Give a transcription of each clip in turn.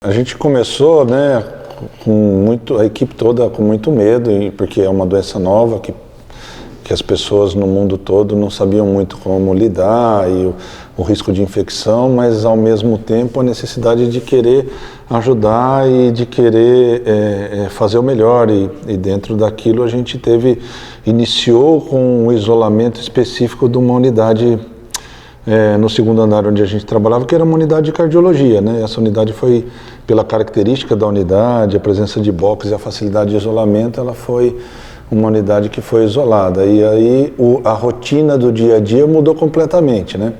A gente começou, né, a equipe toda com muito medo, porque é uma doença nova que as pessoas no mundo todo não sabiam muito como lidar e o risco de infecção, mas ao mesmo tempo a necessidade de querer ajudar e de querer fazer o melhor e dentro daquilo a gente iniciou com um isolamento específico de uma unidade no segundo andar onde a gente trabalhava, que era uma unidade de cardiologia, né? Essa unidade foi, pela característica da unidade, a presença de box e a facilidade de isolamento, ela foi uma unidade que foi isolada. E aí a rotina do dia a dia mudou completamente, né?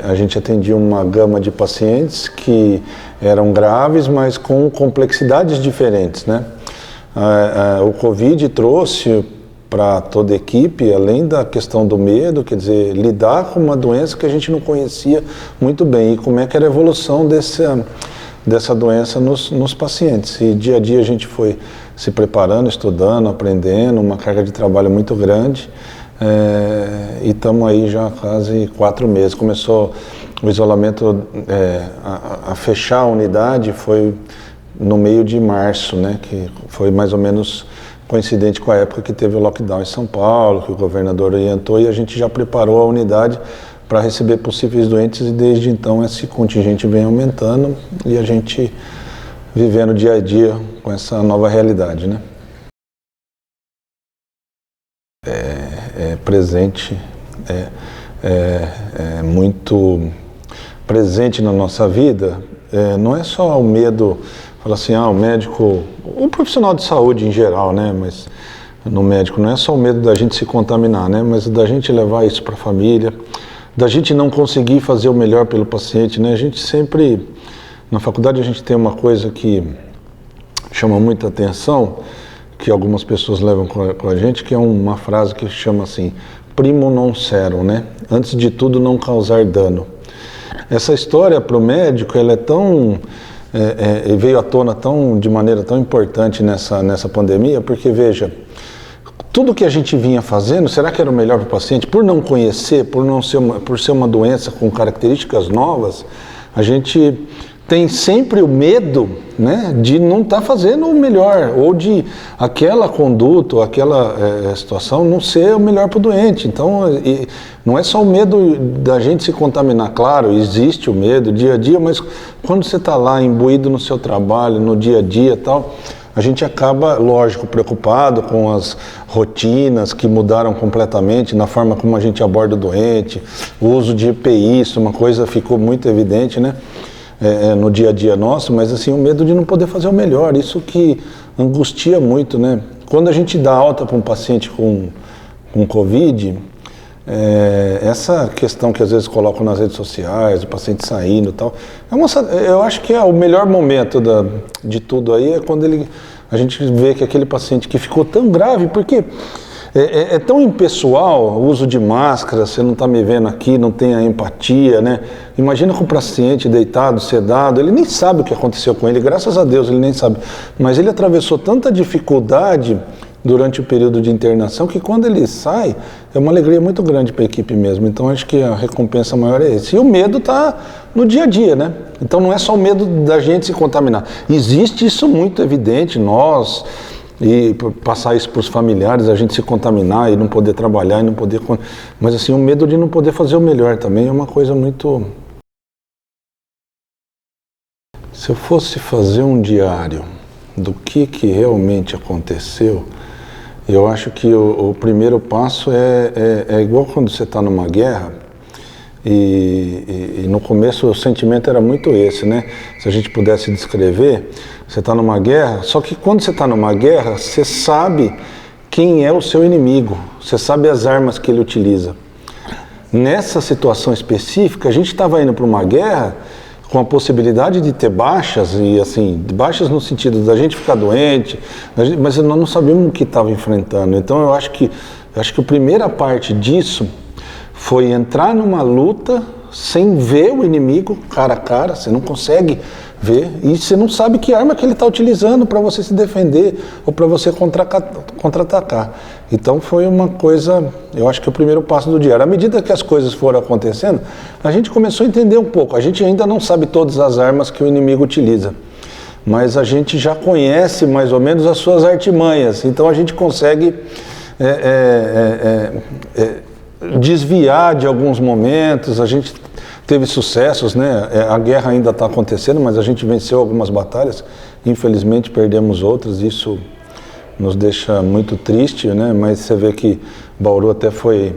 A gente atendia uma gama de pacientes que eram graves, mas com complexidades diferentes, né? O Covid trouxe para toda a equipe, além da questão do medo, quer dizer, lidar com uma doença que a gente não conhecia muito bem e como é que era a evolução dessa doença nos pacientes. E dia a dia a gente foi se preparando, estudando, aprendendo, uma carga de trabalho muito grande e estamos aí já há quase 4 meses. Começou o isolamento, a fechar a unidade foi no meio de março, né, que foi mais ou menos coincidente com a época que teve o lockdown em São Paulo, que o governador orientou e a gente já preparou a unidade para receber possíveis doentes e desde então esse contingente vem aumentando e a gente vivendo dia a dia com essa nova realidade, né? Presente, muito presente na nossa vida, não é só o medo. Fala assim, o médico, o profissional de saúde em geral, né, mas no médico não é só o medo da gente se contaminar, né, mas da gente levar isso para a família, da gente não conseguir fazer o melhor pelo paciente, né, a gente sempre, na faculdade a gente tem uma coisa que chama muita atenção, que algumas pessoas levam com a gente, que é uma frase que chama assim, primo non serum, né, antes de tudo não causar dano. Essa história para o médico, ela é tão... veio à tona de maneira tão importante nessa pandemia, porque veja, tudo que a gente vinha fazendo, será que era o melhor para o paciente? Por não conhecer, por ser uma doença com características novas, a gente tem sempre o medo, né, de não estar fazendo o melhor, ou de aquela conduta, ou aquela situação não ser o melhor para o doente. Então, não é só o medo da gente se contaminar, claro, existe o medo dia a dia, mas quando você está lá imbuído no seu trabalho, no dia a dia e tal, a gente acaba, lógico, preocupado com as rotinas que mudaram completamente, na forma como a gente aborda o doente, o uso de EPI, isso uma coisa ficou muito evidente, né? No dia a dia nosso, mas assim, o medo de não poder fazer o melhor, isso que angustia muito, né? Quando a gente dá alta para um paciente com Covid, essa questão que às vezes colocam nas redes sociais, o paciente saindo e tal, eu acho que o melhor momento de tudo aí é quando a gente vê que aquele paciente que ficou tão grave, porque é tão impessoal o uso de máscara, você não está me vendo aqui, não tem a empatia, né? Imagina com o paciente deitado, sedado, ele nem sabe o que aconteceu com ele, graças a Deus ele nem sabe, mas ele atravessou tanta dificuldade durante o período de internação que quando ele sai, é uma alegria muito grande para a equipe mesmo. Então acho que a recompensa maior é esse. E o medo está no dia a dia, né? Então não é só o medo da gente se contaminar. Existe isso muito evidente, nós... e passar isso para os familiares, a gente se contaminar e não poder trabalhar e não poder... Mas assim, o medo de não poder fazer o melhor também é uma coisa muito... Se eu fosse fazer um diário do que realmente aconteceu, eu acho que o primeiro passo é igual quando você está numa guerra e no começo o sentimento era muito esse, né? Se a gente pudesse descrever, você está numa guerra, só que quando você está numa guerra, você sabe quem é o seu inimigo, você sabe as armas que ele utiliza. Nessa situação específica, a gente estava indo para uma guerra com a possibilidade de ter baixas, e assim, baixas no sentido da gente ficar doente, mas nós não sabíamos o que estava enfrentando. Então eu acho que a primeira parte disso foi entrar numa luta sem ver o inimigo cara a cara, você não consegue ver, e você não sabe que arma que ele está utilizando para você se defender ou para você contra-atacar. Então foi uma coisa, eu acho que é o primeiro passo do diário. À medida que as coisas foram acontecendo, a gente começou a entender um pouco. A gente ainda não sabe todas as armas que o inimigo utiliza, mas a gente já conhece mais ou menos as suas artimanhas. Então a gente consegue desviar de alguns momentos. A gente teve sucessos, né? A guerra ainda está acontecendo, mas a gente venceu algumas batalhas. Infelizmente perdemos outras, isso nos deixa muito triste, né? Mas você vê que Bauru até foi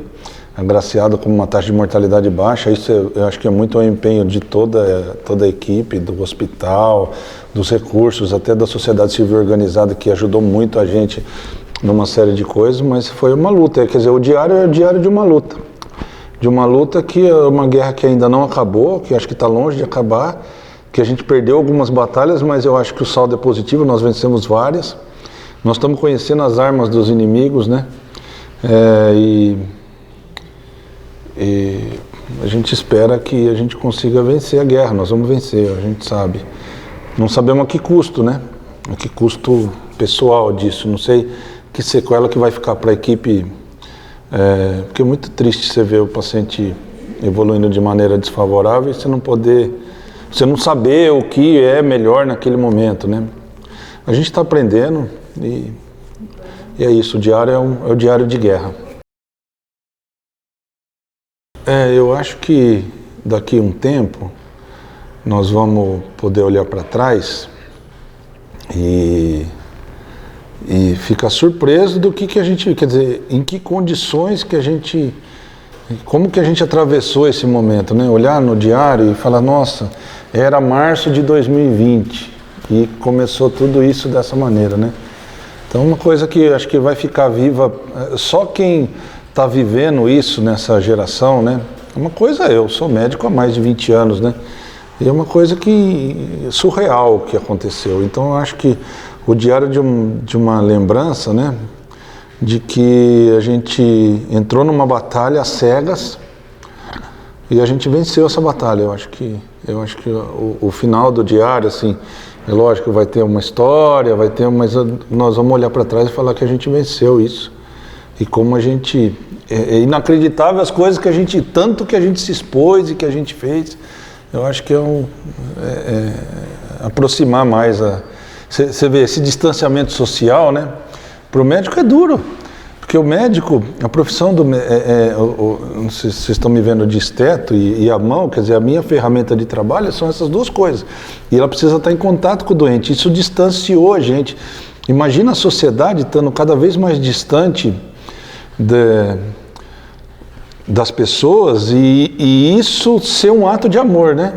agraciado com uma taxa de mortalidade baixa. Isso eu acho que é muito o empenho de toda a equipe, do hospital, dos recursos, até da sociedade civil organizada, que ajudou muito a gente numa série de coisas, mas foi uma luta. Quer dizer, o diário é o diário de uma luta. De uma luta que é uma guerra que ainda não acabou, que acho que está longe de acabar, que a gente perdeu algumas batalhas, mas eu acho que o saldo é positivo, nós vencemos várias. Nós estamos conhecendo as armas dos inimigos, né? E a gente espera que a gente consiga vencer a guerra. Nós vamos vencer, a gente sabe. Não sabemos a que custo, né? A que custo pessoal disso. Não sei que sequela que vai ficar para a equipe. Porque é muito triste você ver o paciente evoluindo de maneira desfavorável e você não saber o que é melhor naquele momento, né? A gente está aprendendo e é isso, o diário é o diário de guerra. Eu acho que daqui a um tempo nós vamos poder olhar para trás e ficar surpreso do que a gente, quer dizer, em que condições que a gente, como que a gente atravessou esse momento, né? Olhar no diário e falar, nossa, era março de 2020 e começou tudo isso dessa maneira, né? Então uma coisa que acho que vai ficar viva, só quem está vivendo isso nessa geração, né? Uma coisa, eu sou médico há mais de 20 anos, né? E é uma coisa que surreal que aconteceu. Então eu acho que o diário de uma lembrança, né? De que a gente entrou numa batalha às cegas e a gente venceu essa batalha. Eu acho que o final do diário, assim, é lógico, vai ter uma história, mas nós vamos olhar para trás e falar que a gente venceu isso. E como a gente... É inacreditável as coisas tanto que a gente se expôs e que a gente fez. Eu acho que aproximar mais Você vê, esse distanciamento social, né? Para o médico é duro. Porque o médico, a profissão do... não sei se vocês estão me vendo de esteto e a mão, quer dizer, a minha ferramenta de trabalho são essas duas coisas. E ela precisa estar em contato com o doente. Isso distanciou a gente. Imagina a sociedade estando cada vez mais distante das pessoas e isso ser um ato de amor, né?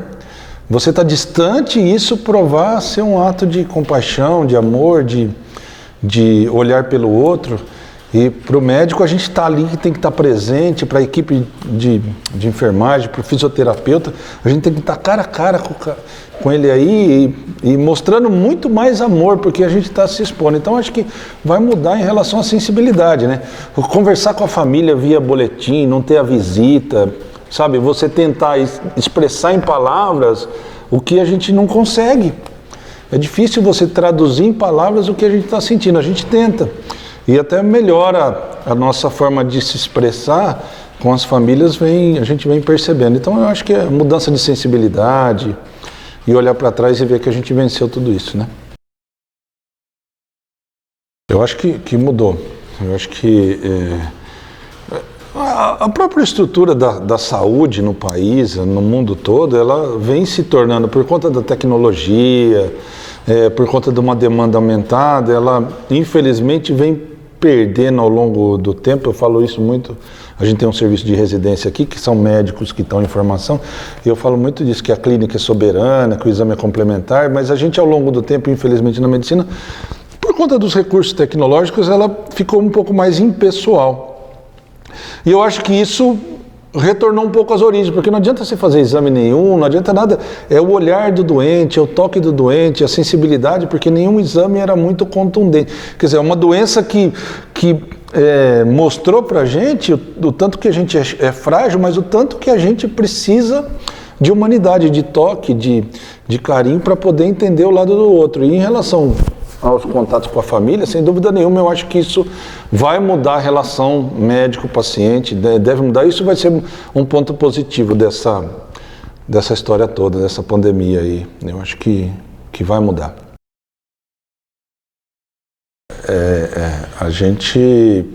Você está distante e isso provar ser um ato de compaixão, de amor, de olhar pelo outro. E para o médico a gente está ali, tem que estar presente, para a equipe de enfermagem, para o fisioterapeuta, a gente tem que estar cara a cara com ele aí e mostrando muito mais amor, porque a gente está se expondo. Então acho que vai mudar em relação à sensibilidade, né? Conversar com a família via boletim, não ter a visita, sabe? Você tentar expressar em palavras o que a gente não consegue. É difícil você traduzir em palavras o que a gente está sentindo, a gente tenta. E até melhora a nossa forma de se expressar com as famílias, a gente vem percebendo. Então eu acho que é mudança de sensibilidade e olhar para trás e ver que a gente venceu tudo isso, né? Eu acho que mudou. Eu acho que a própria estrutura da saúde no país, no mundo todo, ela vem se tornando, por conta da tecnologia, por conta de uma demanda aumentada, ela infelizmente vem perdendo ao longo do tempo. Eu falo isso muito, a gente tem um serviço de residência aqui, que são médicos que estão em formação, e eu falo muito disso, que a clínica é soberana, que o exame é complementar, mas a gente ao longo do tempo, infelizmente na medicina, por conta dos recursos tecnológicos, ela ficou um pouco mais impessoal. E eu acho que isso retornou um pouco às origens, porque não adianta você fazer exame nenhum, não adianta nada, é o olhar do doente, é o toque do doente, a sensibilidade, porque nenhum exame era muito contundente. Quer dizer, é uma doença que mostrou pra gente o tanto que a gente é frágil, mas o tanto que a gente precisa de humanidade, de toque, de carinho, para poder entender o lado do outro. E em relação aos contatos com a família, sem dúvida nenhuma, eu acho que isso vai mudar a relação médico-paciente, deve mudar. Isso vai ser um ponto positivo dessa história toda, dessa pandemia aí. Eu acho que vai mudar. A gente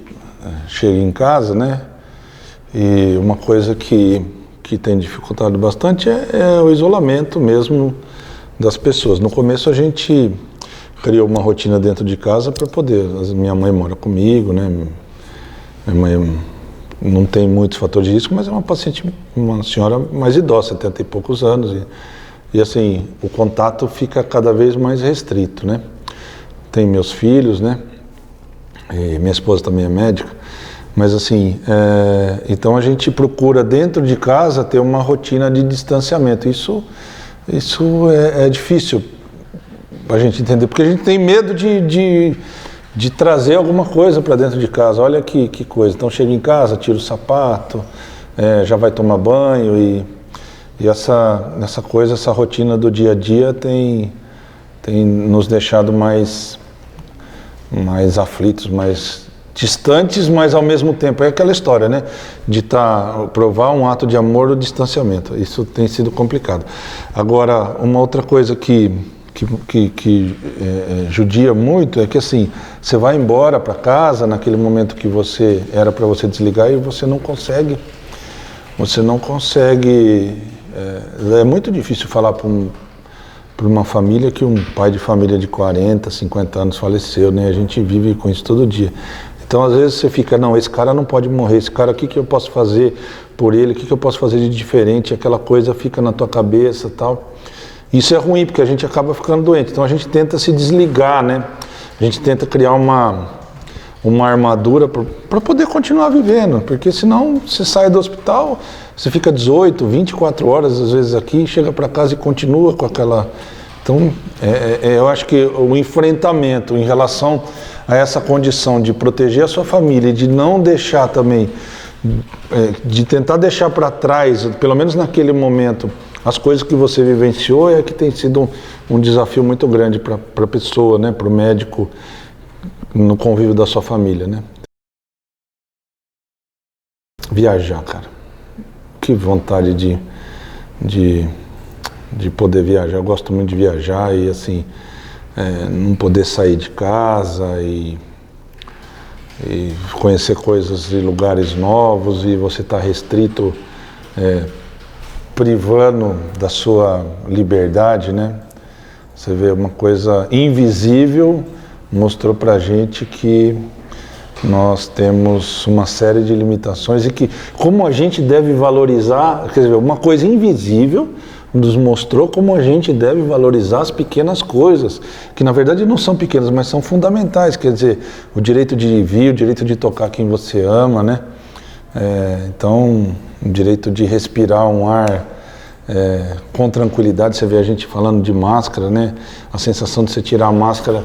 chega em casa, né? E uma coisa que tem dificultado bastante é o isolamento mesmo das pessoas. No começo a gente criou uma rotina dentro de casa para poder. Minha mãe mora comigo, né? Minha mãe não tem muitos fatores de risco, mas é uma paciente, uma senhora mais idosa, 70 e poucos anos. E assim, o contato fica cada vez mais restrito, né? Tem meus filhos, né? E minha esposa também é médica. Mas assim, então a gente procura dentro de casa ter uma rotina de distanciamento. Isso é difícil a gente entender, porque a gente tem medo de trazer alguma coisa para dentro de casa. Olha que coisa. Então chega em casa, tira o sapato, já vai tomar banho e essa coisa, essa rotina do dia a dia tem nos deixado mais aflitos, mais distantes, mas ao mesmo tempo é aquela história, né? De provar um ato de amor ou distanciamento. Isso tem sido complicado. Agora, uma outra coisa que judia muito é que assim, você vai embora para casa naquele momento que era para você desligar e você não consegue. É muito difícil falar para uma família que um pai de família de 40, 50 anos faleceu, né? A gente vive com isso todo dia. Então, às vezes você fica, não, esse cara não pode morrer, esse cara, o que eu posso fazer por ele, o que eu posso fazer de diferente, aquela coisa fica na tua cabeça e tal. Isso é ruim, porque a gente acaba ficando doente, então a gente tenta se desligar, né? A gente tenta criar uma armadura para poder continuar vivendo, porque senão você sai do hospital, você fica 18, 24 horas às vezes aqui, chega para casa e continua com aquela... Então, eu acho que o enfrentamento em relação a essa condição de proteger a sua família e de não deixar também, de tentar deixar para trás, pelo menos naquele momento, as coisas que você vivenciou, é que tem sido um desafio muito grande para a pessoa, né, para o médico, no convívio da sua família, né? Viajar, cara. Que vontade de poder viajar. Eu gosto muito de viajar e assim, não poder sair de casa e conhecer coisas e lugares novos e você estar restrito, privando da sua liberdade, né? Você vê uma coisa invisível, mostrou pra gente que nós temos uma série de limitações e que como a gente deve valorizar, quer dizer, uma coisa invisível nos mostrou como a gente deve valorizar as pequenas coisas, que na verdade não são pequenas, mas são fundamentais, quer dizer, o direito de vir, o direito de tocar quem você ama, né? Então, o direito de respirar um ar com tranquilidade. Você vê a gente falando de máscara, né? A sensação de você tirar a máscara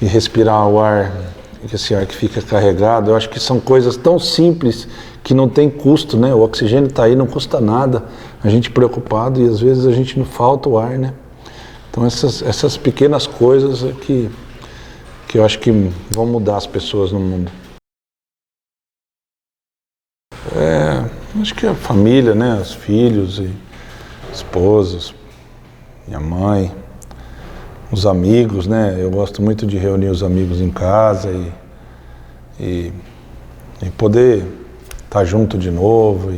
e respirar o ar, esse ar que fica carregado, eu acho que são coisas tão simples que não tem custo, né? O oxigênio está aí, não custa nada, a gente preocupado e às vezes a gente não falta o ar, né? Então essas pequenas coisas é que eu acho que vão mudar as pessoas no mundo. Acho que a família, né? Os filhos e esposas, minha mãe, os amigos, né? Eu gosto muito de reunir os amigos em casa e poder estar junto de novo.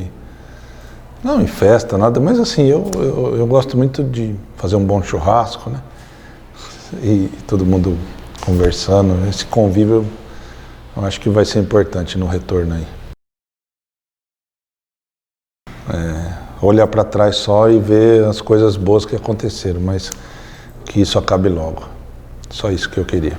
Não em festa, nada, mas assim, eu gosto muito de fazer um bom churrasco, né? E todo mundo conversando. Esse convívio eu acho que vai ser importante no retorno aí. Olhar para trás só e ver as coisas boas que aconteceram, mas que isso acabe logo. Só isso que eu queria.